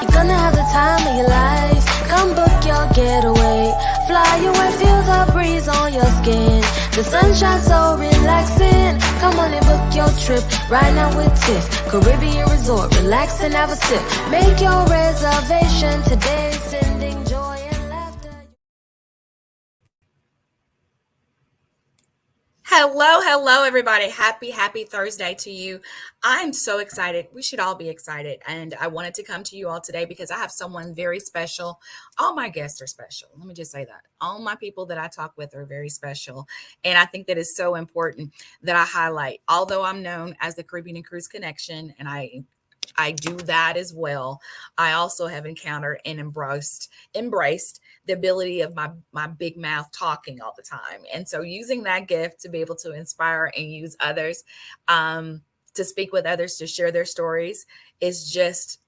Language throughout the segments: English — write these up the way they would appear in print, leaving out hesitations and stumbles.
You're gonna have the time of your life. Come book your getaway. Fly away, feel the breeze on your skin. The sunshine so relaxing. Come on and book your trip right now with Tiff. Caribbean Resort, relax and have a sip. Make your reservation today, sending joy and laughter. Hello, everybody. Happy Thursday to you. I'm so excited. We should all be excited. And I wanted to come to you all today because I have someone very special. All my guests are special. Let me just say that. All my people that I talk with are very special. And I think that is so important that I highlight. Although I'm known as the Caribbean and Cruise Connection, and I do that as well. I also have encountered and embraced the ability of my big mouth talking all the time. And so using that gift to be able to inspire and use others, to speak with others, to share their stories is just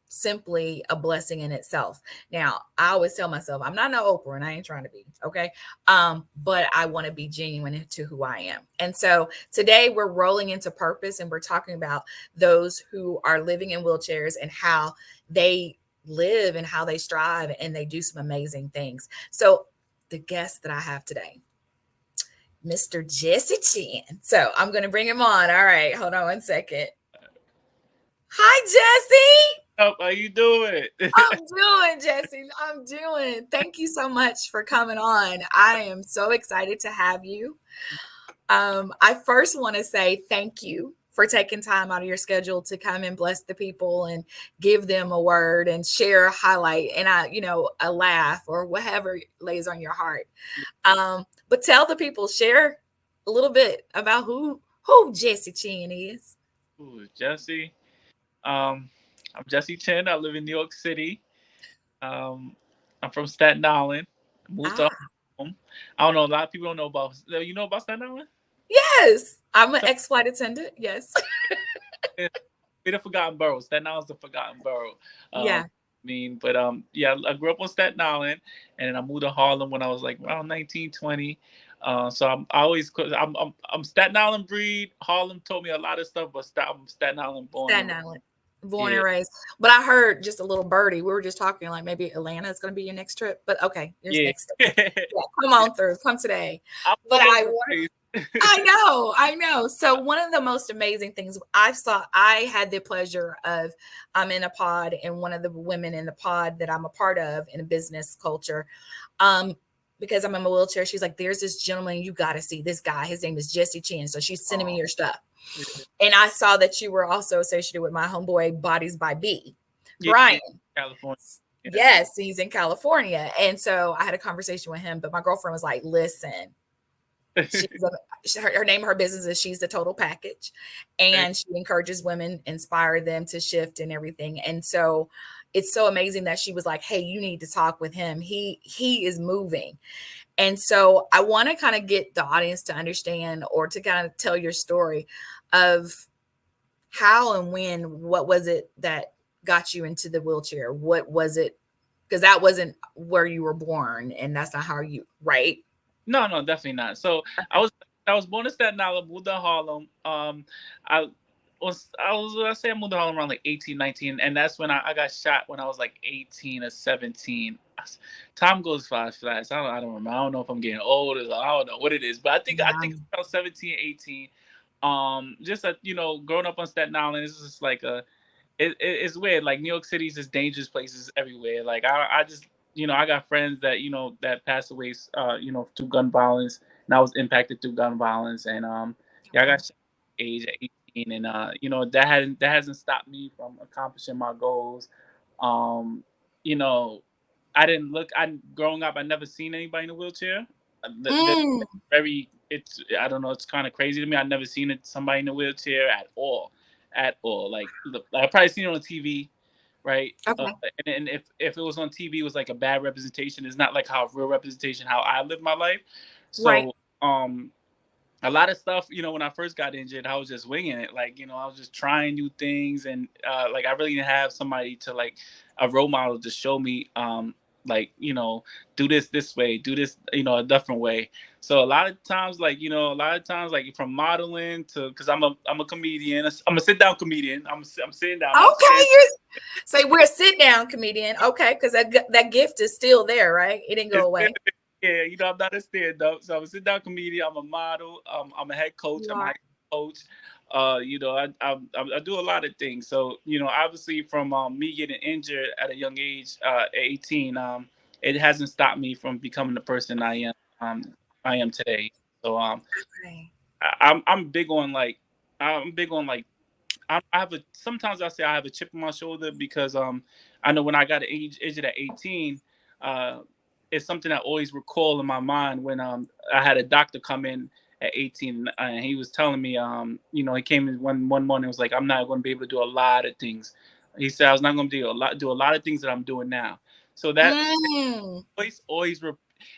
simply a blessing in itself. Now, I always tell myself, I'm not no Oprah and I ain't trying to be, okay? But I want to be genuine to who I am. And so today we're rolling into purpose and we're talking about those who are living in wheelchairs and how they live and how they strive and they do some amazing things. So the guest that I have today, Mr. Jesse Chinn. So I'm going to bring him on. All right, hold on one second. Hi, Jesse. How you doing? I'm doing, Jesse. I'm doing. Thank you so much for coming on. I am so excited to have you. I first want to say thank you for taking time out of your schedule to come and bless the people and give them a word and share a highlight and a laugh or whatever lays on your heart. But tell the people, share a little bit about who Jesse Chinn is. Ooh, Jesse. I'm Jesse Chinn. I live in New York City. I'm from Staten Island. Moved to home. I don't know. A lot of people don't know about. You know about Staten Island? Yes, I'm an ex-flight attendant. Yes. We're the forgotten borough. Staten Island's the forgotten borough. Yeah. But I grew up on Staten Island, and then I moved to Harlem when I was like around 19, 20. So I'm Staten Island breed. Harlem taught me a lot of stuff, but I'm Staten Island born. Staten Island. Born and raised. But I heard just a little birdie. We were just talking like maybe Atlanta is going to be your next trip. But okay, here's next step. Yeah, come on through. Come today. But I know. So one of the most amazing things I had the pleasure of, I'm in a pod, and one of the women in the pod that I'm a part of in a business culture, because I'm in my wheelchair, she's like, there's this gentleman, you got to see this guy. His name is Jesse Chinn. So she's sending me your stuff. And I saw that you were also associated with my homeboy Bodies by B, Brian. California. Yes, he's in California. And so I had a conversation with him, but my girlfriend was like, listen, her name of her business is She's the Total Package. And she encourages women, inspire them to shift and everything. And so it's so amazing that she was like, hey, you need to talk with him. He is moving. And so I want to kind of get the audience to understand or to kind of tell your story of how and when, what was it that got you into the wheelchair? What was it? Because that wasn't where you were born and that's not how you, right? No, definitely not. So I was born in Staten Island, moved to Harlem. I moved to Harlem around like 18, 19. And that's when I got shot when I was like 18 or 17. Time goes fast. I don't remember. I don't know if I'm getting old or I don't know what it is, but I think it's about 17, 18. Just that, growing up on Staten Island, it's just like it's weird. Like New York City's just dangerous places everywhere. Like I just, I got friends that, that passed away, through gun violence, and I was impacted through gun violence. And I got shot at age at 18, and that hasn't stopped me from accomplishing my goals. Growing up, I never seen anybody in a wheelchair. I don't know, it's kind of crazy to me. I've never seen somebody in a wheelchair at all. Like I probably seen it on TV, right? Okay. And if it was on TV, it was like a bad representation. It's not like how real representation, how I live my life. So, right. A lot of stuff, when I first got injured, I was just winging it. Like, I was just trying new things. And, like, I really didn't have somebody to, like, a role model to show me, like, do this way, do this, a different way. So a lot of times, like, like from modeling to, because I'm a comedian, I'm a sit down comedian. I'm sitting down. Okay, say we're a sit down comedian. Okay, because that gift is still there, right? It didn't go away. Yeah, I'm not a stand up, so I'm a sit down comedian. I'm a model. I'm a head coach. I'm a high school coach. I do a lot of things. So obviously from me getting injured at a young age, at 18, it hasn't stopped me from becoming the person I am today. So Okay. I'm big on like I have sometimes I say I have a chip on my shoulder because I know when I got injured at 18, it's something I always recall in my mind when I had a doctor come in at 18 and he was telling me he came in one morning and was like, I'm not going to be able to do a lot of things. He said I was not going to do a lot of things that I'm doing now. So that always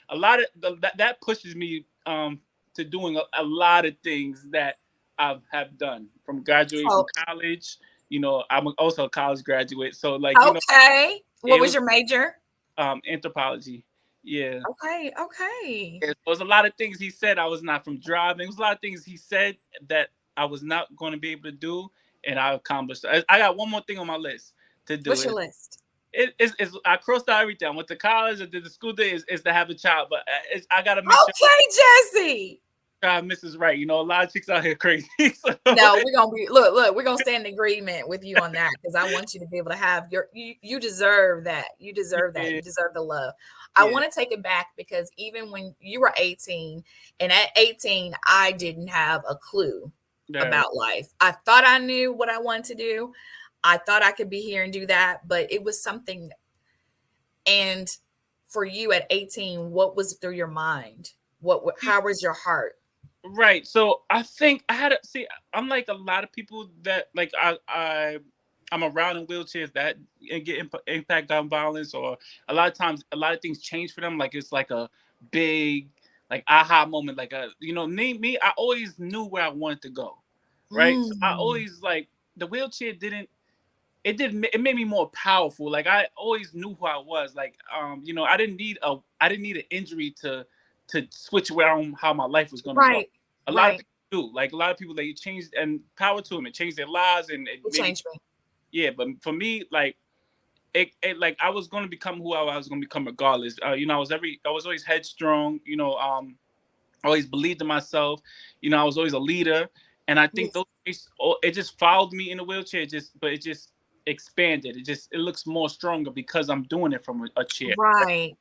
a lot of that pushes me to doing a lot of things that I have done, from graduating from college. I'm also a college graduate, so like okay. What was your major? Anthropology. Yeah. Okay. There was a lot of things he said I was not, from driving. There was a lot of things he said that I was not going to be able to do, and I accomplished. I got one more thing on my list to do. What's your list? It's I crossed out everything. I went to college. I did the school day. Is to have a child, but I gotta make sure. Okay, Jesse. Mrs. Right. A lot of chicks out here crazy. So. No, we're gonna be look, we're gonna stand in agreement with you on that, because I want you to be able to have you deserve that. You deserve that. You deserve the love. I want to take it back, because even when you were 18, and at 18, I didn't have a clue about life. I thought I knew what I wanted to do. I thought I could be here and do that, but it was something. And for you at 18, what was through your mind? How was your heart? Right. So I think I had to see. I'm like a lot of people that like I'm around in wheelchairs that get impact on violence, or a lot of times a lot of things change for them. Like it's like a big like aha moment. Like me, I always knew where I wanted to go. Right. So I always like the wheelchair it made me more powerful. Like I always knew who I was. Like I didn't need an injury to switch around how my life was going to go. A lot of people do. Like a lot of people, they changed, and power to them. It changed their lives, and it changed me. Yeah, but for me, like it like I was going to become who I was going to become regardless. I was always headstrong. Always believed in myself. I was always a leader, and I think it just followed me in a wheelchair. It just expanded. It looks more stronger because I'm doing it from a chair. Right.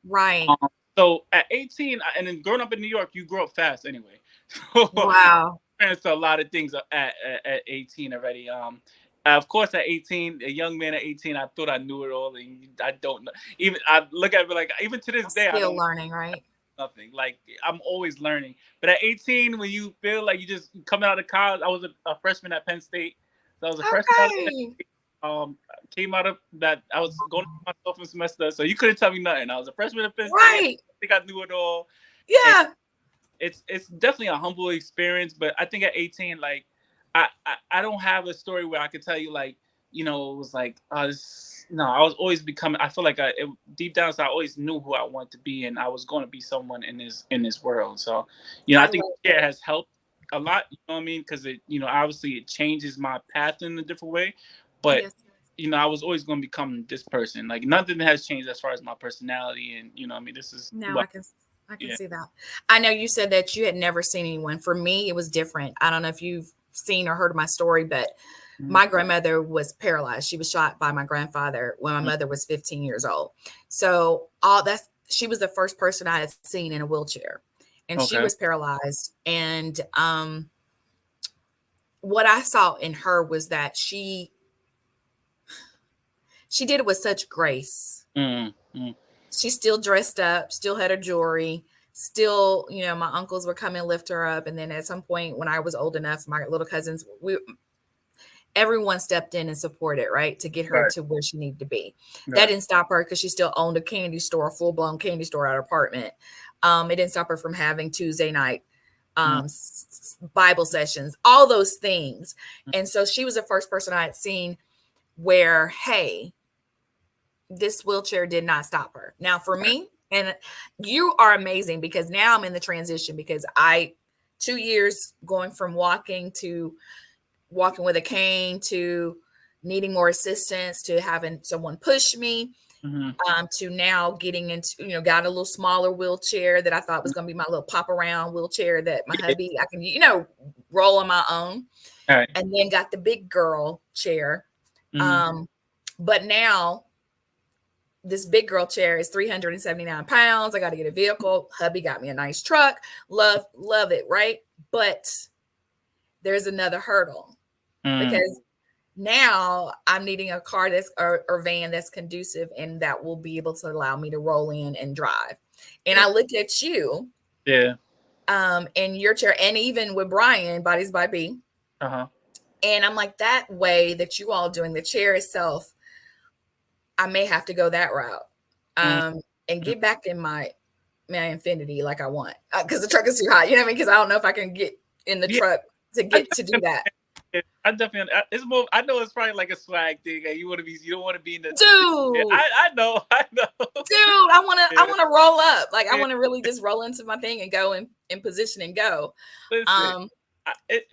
So at 18, and then growing up in New York, you grow up fast anyway. Wow. So a lot of things at 18 already. Of course, at 18, a young man at 18, I thought I knew it all, and I don't know. Even I look at it like, even to this day, I don't learning, right? Nothing. Like I'm always learning. But at 18, when you feel like you just coming out of college, I was a freshman at Penn State. So I was a freshman at Penn State. Came out of that. I was going to my sophomore semester, so you couldn't tell me nothing. I was a freshman at Penn State. Right. I think I knew it all. Yeah. And it's definitely a humble experience, but I think at 18, like I don't have a story where I could tell you like, it was like, I was always becoming. I feel like deep down, so I always knew who I wanted to be, and I was going to be someone in this world. So, I think it has helped a lot. You know what I mean? Because it, obviously it changes my path in a different way. But I was always going to become this person. Like nothing has changed as far as my personality, and I mean, this is. No, I can see that. I know you said that you had never seen anyone. For me, it was different. I don't know if you've seen or heard of my story, but my grandmother was paralyzed. She was shot by my grandfather when my mother was 15 years old. So she was the first person I had seen in a wheelchair, and she was paralyzed. And what I saw in her was that she did it with such grace. She still dressed up, still had her jewelry, still, my uncles would come and lift her up. And then at some point when I was old enough, my little cousins, everyone stepped in and supported, right, to get her to where she needed to be. That didn't stop her because she still owned a candy store, a full-blown candy store at her apartment. It didn't stop her from having Tuesday night Bible sessions, all those things. And so she was the first person I had seen where, hey, this wheelchair did not stop her. Now for me, and you are amazing because now I'm in the transition because 2 years going from walking to walking with a cane to needing more assistance to having someone push me, to now getting into, got a little smaller wheelchair that I thought was going to be my little pop around wheelchair that my hubby, I can, roll on my own. All right. And then got the big girl chair. But now this big girl chair is 379 pounds. I got to get a vehicle. Hubby got me a nice truck. Love it. Right. But there's another hurdle because now I'm needing a car that's or van that's conducive and that will be able to allow me to roll in and drive. And I look at you, in your chair, and even with Brian, Bodies by B. And I'm like, that way that you all doing the chair itself, I may have to go that route, and get back in my Infinity like I want, because the truck is too high. You know what I mean? Because I don't know if I can get in the truck to do that. I definitely. It's more. I know it's probably like a swag thing. And you don't want to be in the. Dude, I know. Dude, I want to roll up. Like I want to really just roll into my thing and go in position and go. Listen,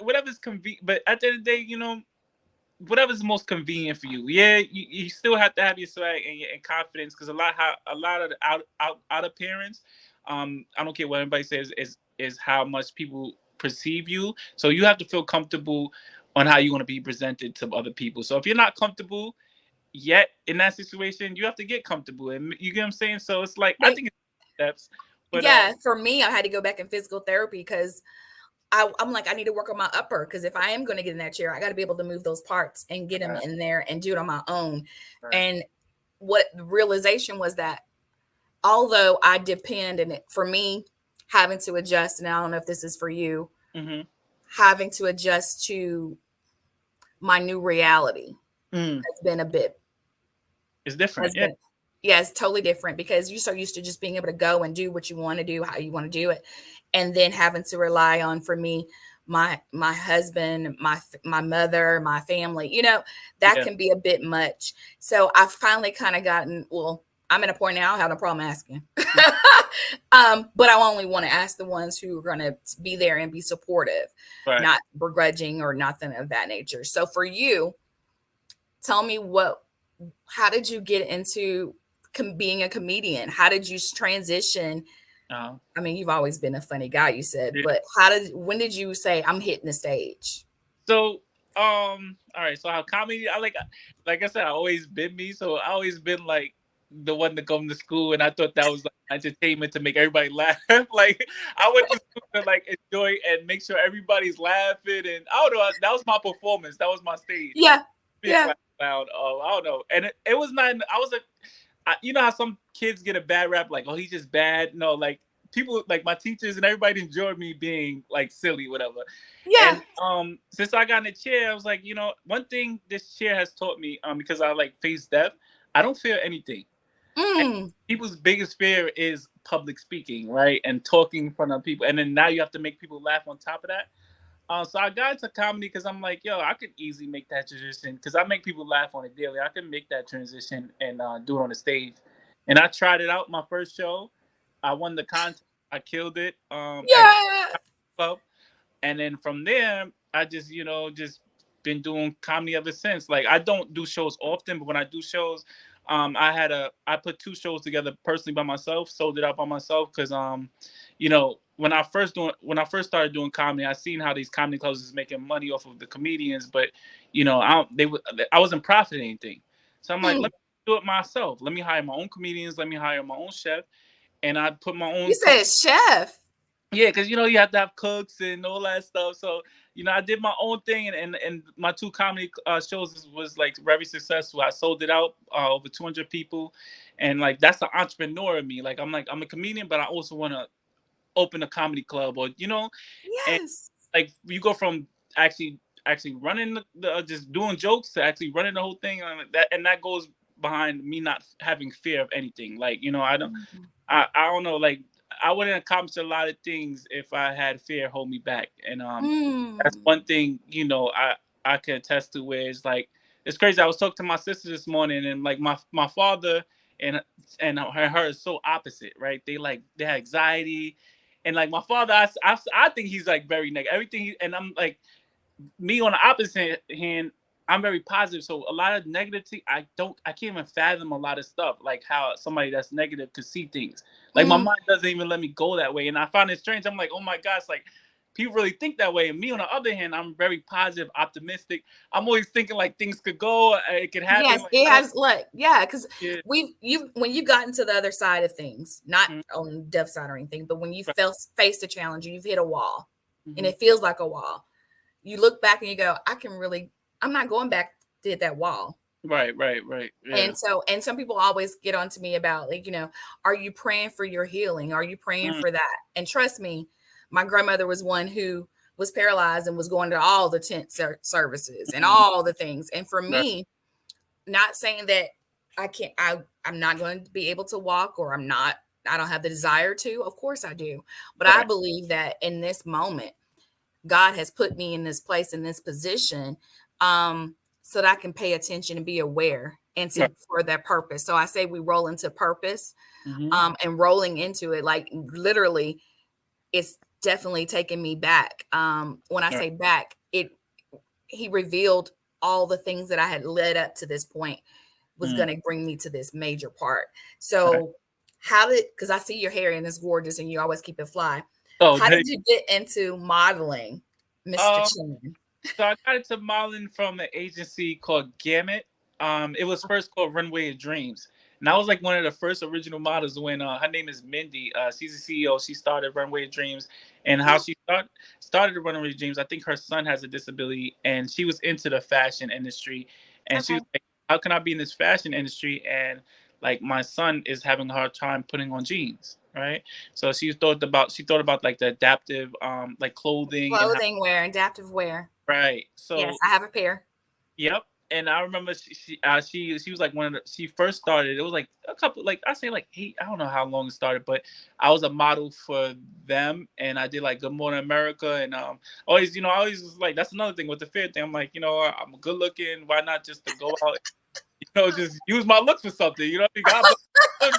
whatever's convenient. But at the end of the day, whatever's most convenient for you. Yeah, you still have to have your swag and confidence, because a lot of the out appearance, I don't care what anybody says, is how much people perceive you. So you have to feel comfortable on how you want to be presented to other people. So if you're not comfortable yet in that situation, you have to get comfortable. And you get what I'm saying? So it's like, I think it's steps. But for me, I had to go back in physical therapy because I'm like, I need to work on my upper, because if I am going to get in that chair, I got to be able to move those parts and get them in there and do it on my own. And what the realization was that although I depend, and for me, having to adjust, and I don't know if this is for you, having to adjust to my new reality has been a bit. It's different. It's totally different, because you're so used to just being able to go and do what you want to do, how you want to do it. And then having to rely on, for me, my husband, my mother, my family, that can be a bit much. So I've finally kind of gotten, I'm at a point now, I have no problem asking. But I only want to ask the ones who are going to be there and be supportive, not begrudging or nothing of that nature. So for you, tell me how did you get into being a comedian? How did you transition? I mean, you've always been a funny guy, you said, but when did you say, I'm hitting the stage? So, all right. So how comedy, like I said, I always been me. So I always been like the one to come to school. And I thought that was like entertainment to make everybody laugh. Like I went to school to like enjoy and make sure everybody's laughing. And I don't know, that was my performance. That was my stage. Yeah. Loud. I don't know. And it was not, I was you know how some kids get a bad rap, like, oh, he's just bad. No, like people, like my teachers and everybody enjoyed me being like silly, whatever. Yeah. And since I got in the chair, I was like, one thing this chair has taught me, because I like face death, I don't fear anything. People's biggest fear is public speaking, right? And talking in front of people. And then now you have to make people laugh on top of that. So I got into comedy because I'm like, I could easily make that transition, because I make people laugh on it daily. I can make that transition and do it on the stage. And I tried it out my first show. I won the contest. I killed it. Club. And then from there, I just, just been doing comedy ever since. Like I don't do shows often, but when I do shows, I put 2 shows together personally by myself, sold it out by myself, because when I first started doing comedy, I seen how these comedy clubs is making money off of the comedians, but I wasn't profiting anything. So I'm like, let me do it myself. Let me hire my own comedians. Let me hire my own chef, and I put my own. You said chef. Yeah, because you have to have cooks and all that stuff. So I did my own thing, and my 2 comedy shows was like very successful. I sold it out over 200 people, and like that's the entrepreneur in me. Like I'm a comedian, but I also want to open a comedy club, or Yes. And, like you go from actually running the just doing jokes to actually running the whole thing, and that goes behind me not having fear of anything. Like I don't know, like I wouldn't accomplish a lot of things if I had fear hold me back. And that's one thing I can attest to, where it's like it's crazy. I was talking to my sister this morning, and like my father and her is so opposite, right? They have anxiety, and like my father, I think he's like very negative. Everything, and I'm like me on the opposite hand. I'm very positive, so a lot of negativity. I can't even fathom a lot of stuff, like how somebody that's negative could see things. Like my Mhm. mind doesn't even let me go that way, and I find it strange. I'm like, oh my gosh, like people really think that way. And me, on the other hand, I'm very positive, optimistic. I'm always thinking like things could go, it could happen. Yes, Like it I don't. has. Look, yeah, because Yeah, when you got into the other side of things, not mm, on the deaf side or anything, but when you right, faced a challenge and you've hit a wall, and hmm, it feels like a wall, you look back and you go, I'm not going back to hit that wall. right. Yeah. And some people always get on to me about, like, are you praying for your healing? Are you praying Mm, for that? And trust me, my grandmother was one who was paralyzed and was going to all the tent services and mm, all the things. And for right, me, not saying that I'm not going to be able to walk, or I don't have the desire to. Of course I do. But I right, believe that in this moment, God has put me in this place, in this position, so that I can pay attention and be aware and right. for that purpose. So I say we roll into purpose, Hmm. and rolling into it, like literally, it's definitely taking me back. When I Right, say back, he revealed all the things that I had led up to this point was mm, going to bring me to this major part. right. So because I see your hair and it's gorgeous and you always keep it fly. Oh, How did you get into modeling, Mr. um, Chinn? so I got into modeling from an agency called Gamut. It was first called Runway of Dreams, and I was like one of the first original models. When her name is Mindy, she's the CEO. She started Runway of Dreams, and how Oh, she started Runway of Dreams. I think her son has a disability, and she was into the fashion industry, and she okay. was like, "How can I be in this fashion industry and like my son is having a hard time putting on jeans, right?" So she thought about like the adaptive like clothing and how. Clothing wear, adaptive wear. Right. Yes, So, I have a pair. yep. And I remember she was like one of she first started. It was like a couple, like I say like eight. I don't know how long it started, but I was a model for them, and I did like Good Morning America, and always I always was like that's another thing with the fear thing. I'm like I'm good looking. Why not just to go out, just use my looks for something. God bless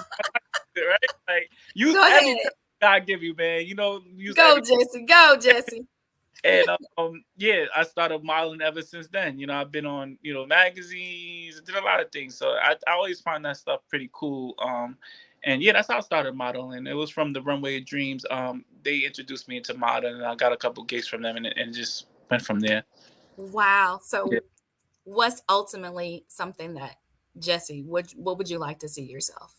you, right? Like use Go everything ahead. God give you, man. Use Go, everything. Jesse. Go, Jesse. And yeah, I started modeling ever since then. I've been on magazines, did a lot of things. So I always find that stuff pretty cool. And yeah, that's how I started modeling. It was from the Runway of Dreams. They introduced me into modeling, and I got a couple gigs from them, and just went from there. Wow. Yeah. So what's ultimately something that Jesse, what would you like to see yourself?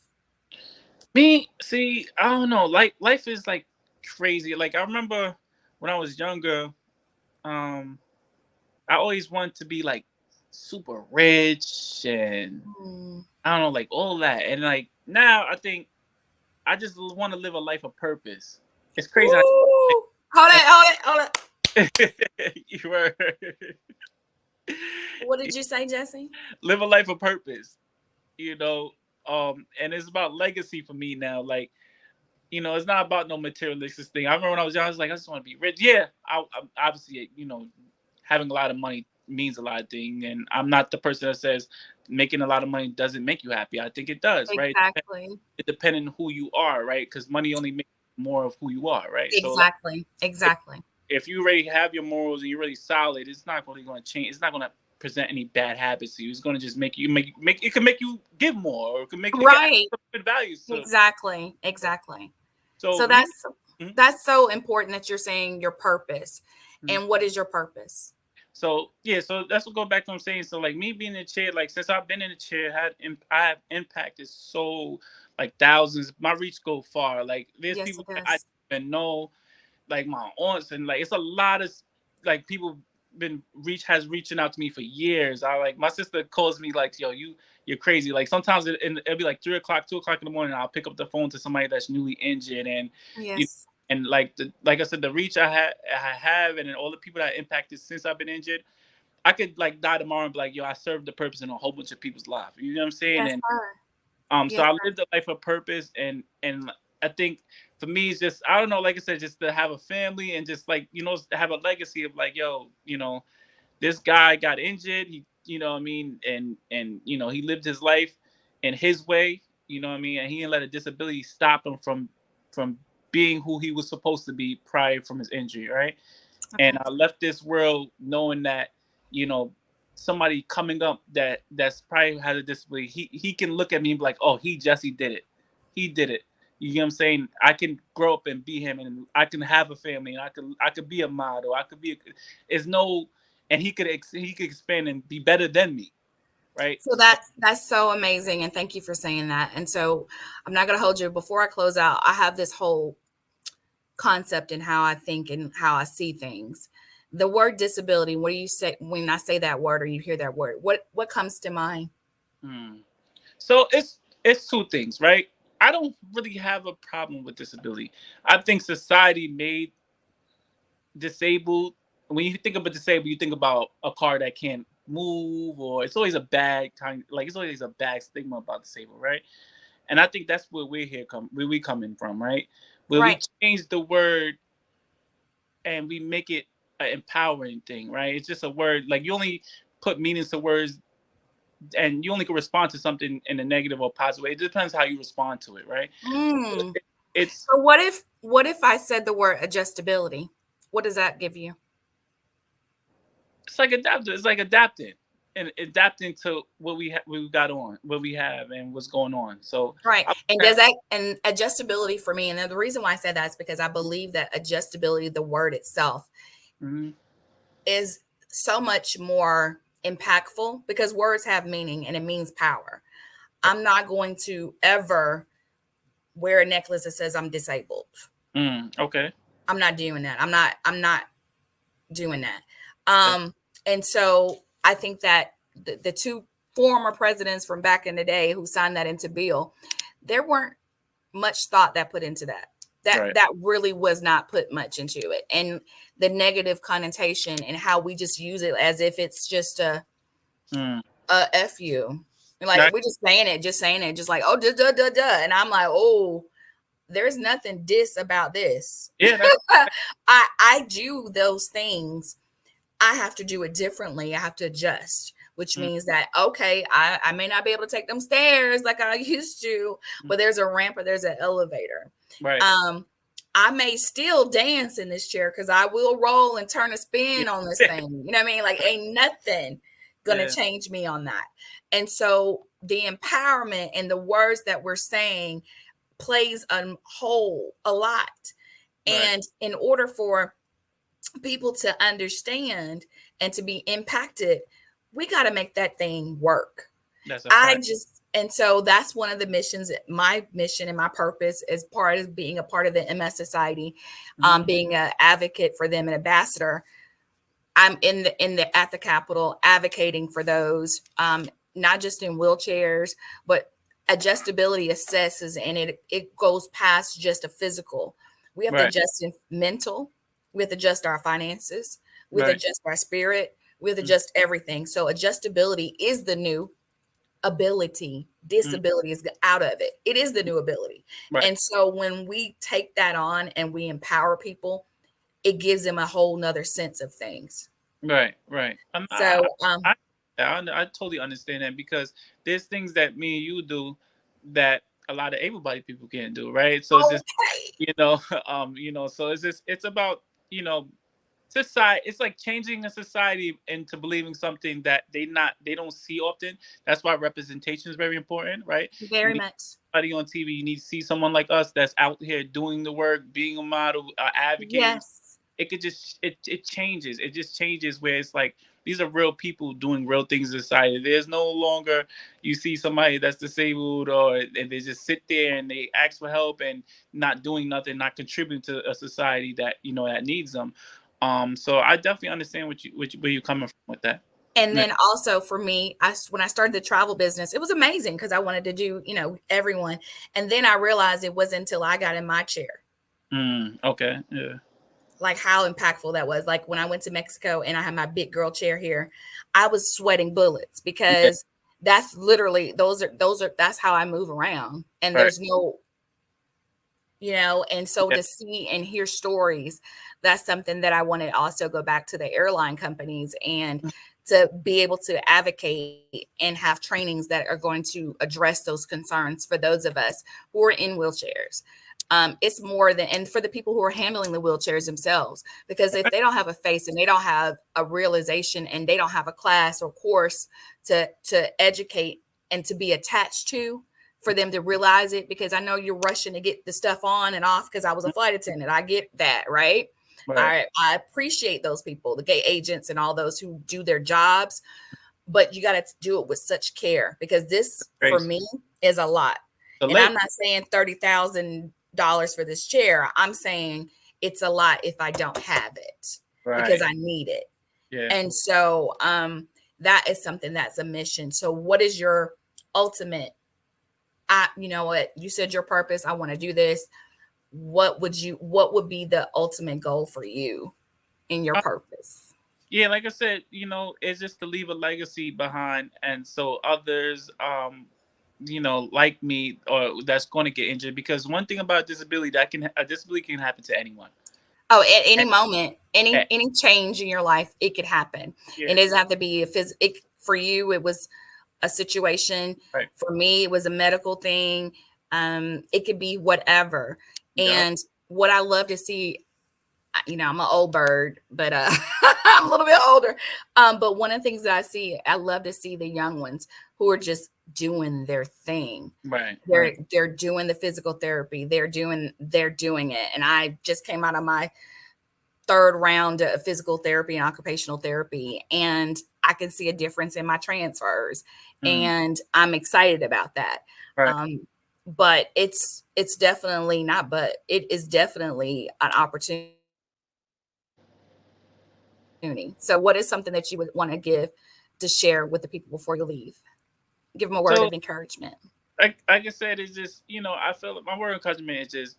Me, see, I don't know. Like life is like crazy. Like I remember when I was younger, um, I always wanted to be like super rich and Mm. I don't know, like all that. And like now, I think I just want to live a life of purpose. It's crazy. Ooh. Hold it, hold it, hold it. You were What did you say, Jesse? live a life of purpose. You know, and it's about legacy for me now. Like, it's not about no materialistic thing. I remember when I was young, I was like, I just want to be rich. Yeah, I'm obviously, having a lot of money means a lot of things, and I'm not the person that says making a lot of money doesn't make you happy. I think it does, right? Exactly. It depends on who you are, right? Because money only makes more of who you are, right? So like, Exactly. Exactly. if you already have your morals and you're really solid, it's not really going to change. It's not going to present any bad habits to you. It's going to just make it can make you give more, or it can add Right. some good values to. Exactly. Exactly. So So me, mhm, that's so important that you're saying your purpose. mhm. And what is your purpose? So yeah, so that's what go back to what I'm saying. So like me being in the chair, like since I've been in the chair, I have impacted so like thousands. My reach go far. Like there's Yes, people it that I does. don't even know, like my aunts, and like it's a lot of like people been reaching out to me for years. I like my sister calls me like, yo, you're crazy. Like sometimes it'll be like 3 o'clock, 2 o'clock in the morning. I'll pick up the phone to somebody that's newly injured, and you Yes. and like I said, the reach I have, and then all the people that I impacted since I've been injured. I could like die tomorrow and be like, yo, I served the purpose in a whole bunch of people's life. You know what I'm saying? Yes, And sir. so Yes, I sir. lived a life of purpose, and I think for me it's just I don't know, like I said, just to have a family and just like have a legacy of like, yo, this guy got injured. you know what I mean, and you know, he lived his life in his way, you know what I mean, and he didn't let a disability stop him from being who he was supposed to be prior from his injury, right? And Okay. I left this world knowing that, you know, somebody coming up that's probably has a disability, he can look at me and be like, oh, Jesse did it. He did it. You know what I'm saying? I can grow up and be him, and I can have a family, and I could be a model. I could be. It's no, and he could expand and be better than me, right? So that's so amazing, and thank you for saying that. And so I'm not going to hold you. Before I close out, I have this whole concept in how I think and how I see things. The word disability. What do you say when I say that word or you hear that word? What comes to mind? Hmm. So it's two things, right? I don't really have a problem with disability. I think society made disabled. When you think about disabled, you think about a car that can't move, or it's always a bad kind. Like, it's always a bad stigma about disabled, right? And I think that's where we coming from, right? Where we Right. change the word and we make it an empowering thing, right? It's just a word. Like, you only put meanings to words, and you only can respond to something in a negative or positive way. It depends how you respond to it, right? Mm. It's So what if I said the word adjustability? What does that give you? it's like adapting. It's like adapting and adapting to what we got on, what we have, and what's going on. So, Right. I, And does that and adjustability for me, and then the reason why I said that is because I believe that adjustability, the word itself, mhm, is so much more impactful because words have meaning and it means power. I'm not going to ever wear a necklace that says I'm disabled. okay, I'm not doing that. I'm not doing that. okay, And so I think that the two former presidents from back in the day who signed that into bill, there weren't much thought that put into that. That right, that really was not put much into it. And the negative connotation and how we just use it as if it's just mm, a F you. Like that, we're just saying it, just like, oh, duh, duh, duh, duh. And I'm like, oh, there's nothing dis about this. yeah, that's I do those things. I have to do it differently. I have to adjust, which mm, means that, okay, I may not be able to take them stairs like I used to, mm, but there's a ramp or there's an elevator. right, Um, I may still dance in this chair because I will roll and turn a yeah, spin on this thing. You know what I mean? Like, ain't nothing gonna yeah, change me on that. And so the empowerment and the words that we're saying plays a whole a lot. right. And in order for people to understand and to be impacted, we got to make that thing work. That's a I fact. just, and so that's one of the missions, my mission and my purpose as part of being a part of the MS Society, Hmm. being an advocate for them, an ambassador. I'm in the at the Capitol advocating for those, not just in wheelchairs, but adjustability assesses, and it goes past just a physical. We have to Right, adjust in mental. We have to adjust our finances. We have to right, adjust our spirit. We have to mm, adjust everything. So adjustability is the new ability. mm, Disability is out of it. It is the new ability. right, And so when we take that on and we empower people, it gives them a whole nother sense of things. right, right. So, I, I totally understand that, because there's things that me and you do that a lot of able-bodied people can't do, right? So it's just, okay. you know, so it's about, you know, society. It's like changing a society into believing something that they don't see often. That's why representation is very important, right? You Very need much. somebody on TV. You need to see someone like us that's out here doing the work, being a model, advocating. Yes. It could just it changes. It just changes where it's like these are real people doing real things in society. There's no longer you see somebody that's disabled, or and they just sit there and they ask for help and not doing nothing, not contributing to a society that, you know, that needs them. So I definitely understand where you're coming from with that. And Yeah. then also for me, when I started the travel business, it was amazing because I wanted to do, everyone. And then I realized it wasn't until I got in my chair, Okay. Yeah. like how impactful that was. Like when I went to Mexico and I had my big girl chair here, I was sweating bullets Yeah. because that's literally that's how I move around. And Right. there's no, and so Yeah. to see and hear stories, that's something that I want to also go back to the airline companies and to be able to advocate and have trainings that are going to address those concerns for those of us who are in wheelchairs. It's more than, and for the people who are handling the wheelchairs themselves, because if they don't have a face and they don't have a realization and they don't have a class or course to educate and to be attached to, for them to realize it, because I know you're rushing to get the stuff on and off because I was a flight attendant. I get that, right? Right. I appreciate those people, the gay agents and all those who do their jobs, but you got to do it with such care, because this for Crazy. me is a lot. The And I'm lake. not saying $30,000 for this chair. I'm saying it's a lot if I don't have it because Right. I need it. Yeah. And so that is something that's a mission. So what is your ultimate, you know what, you said your purpose, I want to do this. What would be the ultimate goal for you in your Uh, purpose? yeah, like I said, it's just to leave a legacy behind, and so others, like me, or that's going to get injured. Because one thing about disability, a disability can happen to anyone. Oh, at any And, moment, and any change in your life, it could happen. yeah, It doesn't have to be a physical. For you, it was a situation. right. For me, it was a medical thing. It could be whatever. Yep. And what I love to see, I'm an old bird, but I'm a little bit older. But one of the things that I see, I love to see the young ones who are just doing their thing. Right. They're Right. they're doing the physical therapy. They're doing it. And I just came out of my third round of physical therapy and occupational therapy, and I can see a difference in my transfers, Mm, and I'm excited about that. right. But it's definitely not, but it is definitely an opportunity. So what is something that you would want to give to share with the people before you leave? Give them a word So, of encouragement. like I said, it's just I feel like my word of encouragement is just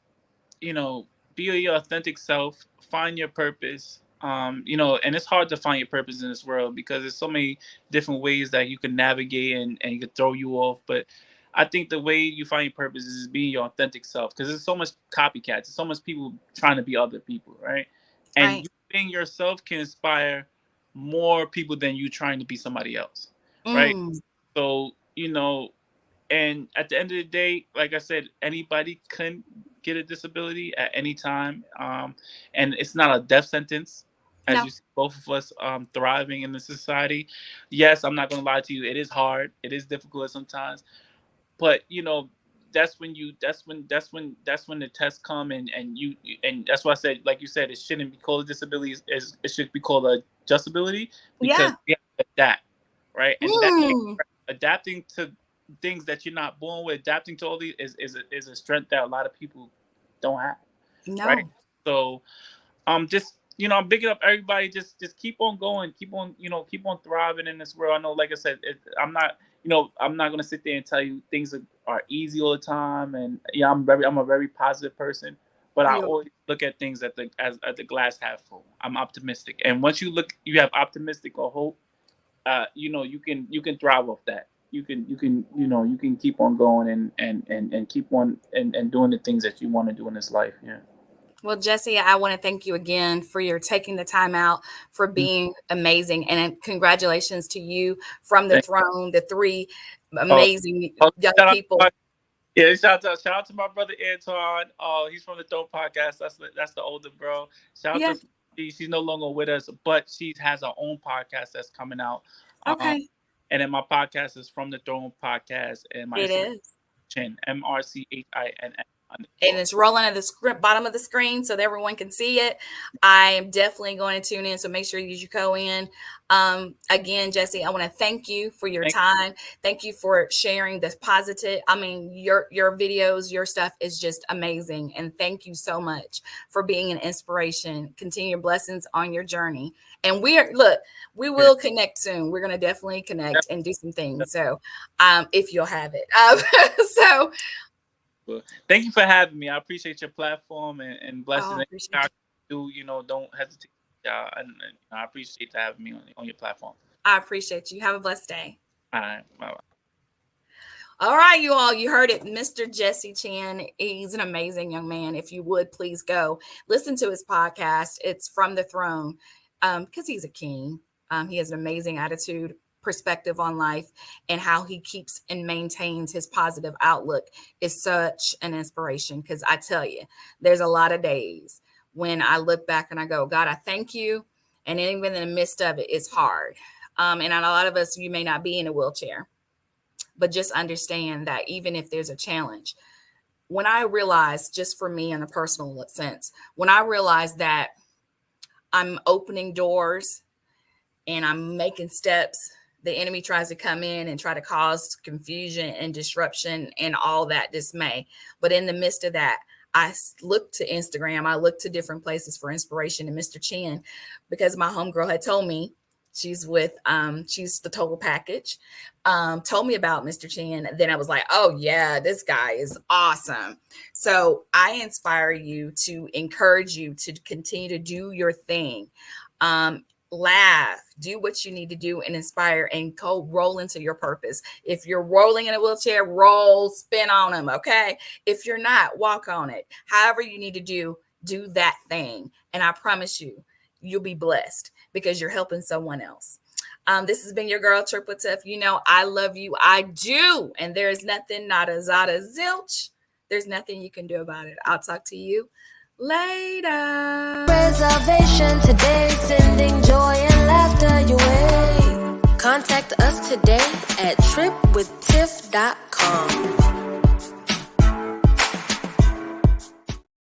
you know, be your authentic self, find your purpose. And it's hard to find your purpose in this world because there's so many different ways that you can navigate and you can throw you off. But I think the way you find your purpose is being your authentic self because there's so much copycats, there's so much people trying to be other people, right? And Right. you being yourself can inspire more people than you trying to be somebody else, right? Mm, So, and at the end of the day, like I said, anybody can get a disability at any time, and it's not a death sentence. As no. you see, both of us thriving in the society. Yes, I'm not going to lie to you. It is hard. It is difficult sometimes, but that's when the tests come and that's why I said, like you said, it shouldn't be called a disability. It should be called a adjustability because Yeah. we have to adapt, right? And that Mm, adapting to things that you're not born with, adapting to all these is a strength that a lot of people don't have, right? no. So just I'm bigging up everybody. Just keep on going, keep on thriving in this world. I know, like I said, I'm not gonna sit there and tell you things are easy all the time. And yeah, I'm a very positive person, but I You always look at things at the glass half full. I'm optimistic, and once you have optimistic or hope. You can thrive off that. You can keep on going and keep on and doing the things that you want to do in this life. Yeah. Well, Jesse, I want to thank you again for your taking the time out, for Mhm. being amazing. And congratulations to you from the Thank- throne, the three Oh, amazing oh, young shout out to people. yeah, shout out to my brother Antoine. Oh, he's from the Dope Podcast. That's the older bro. Shout out Yeah. to she's no longer with us, but she has her own podcast that's coming out. Um, Okay. and then my podcast is From the Throne Podcast, and my It Instagram is. Chin MRCHINN And underscore. it's rolling at the bottom of the screen so that everyone can see it. I am definitely going to tune in, so make sure you go in. Again, Jesse, I want to thank you for your Thank time. Thank you for sharing this positive. I mean, your videos, your stuff is just amazing, and thank you so much for being an inspiration. Continue blessings on your journey, and we you. will connect soon. We're gonna definitely connect and do some things. So, if you'll have it, so. Well, thank you for having me. I appreciate your platform and Oh, I blessings. appreciate I you. do, don't hesitate. And I appreciate having me on your platform. I appreciate you. Have a blessed day. All right. Bye. All right, you all, you heard it. Mr. Jesse Chinn. He's an amazing young man. If you would please go listen to his podcast. It's From the Throne. Because he's a king. He has an amazing attitude, perspective on life, and how he keeps and maintains his positive outlook is such an inspiration. Because I tell you, there's a lot of days when I look back and I go, God, I thank you. And even in the midst of it, it's hard. And a lot of us, you may not be in a wheelchair, but just understand that even if there's a challenge, when I realized, just for me in a personal sense, when I realized that I'm opening doors and I'm making steps, the enemy tries to come in and try to cause confusion and disruption and all that dismay. But in the midst of that, I looked to Instagram. I looked to different places for inspiration. And Mr. Chinn, because my homegirl had told me, she's the total package, told me about Mr. Chinn. Then I was like, oh yeah, this guy is awesome. So I inspire you, to encourage you to continue to do your thing. Laugh, do what you need to do, and inspire, and go roll into your purpose. If you're rolling in a wheelchair, roll, spin on them. Okay. If you're not, walk on it. However you need to do that thing. And I promise you, you'll be blessed because you're helping someone else. This has been your girl, Triple Tiff. You know, I love you. I do. And there is nothing, not a zada zilch. There's nothing you can do about it. I'll talk to you later. Reservation today, sending joy and laughter your way. Contact us today at tripwithtiff.com.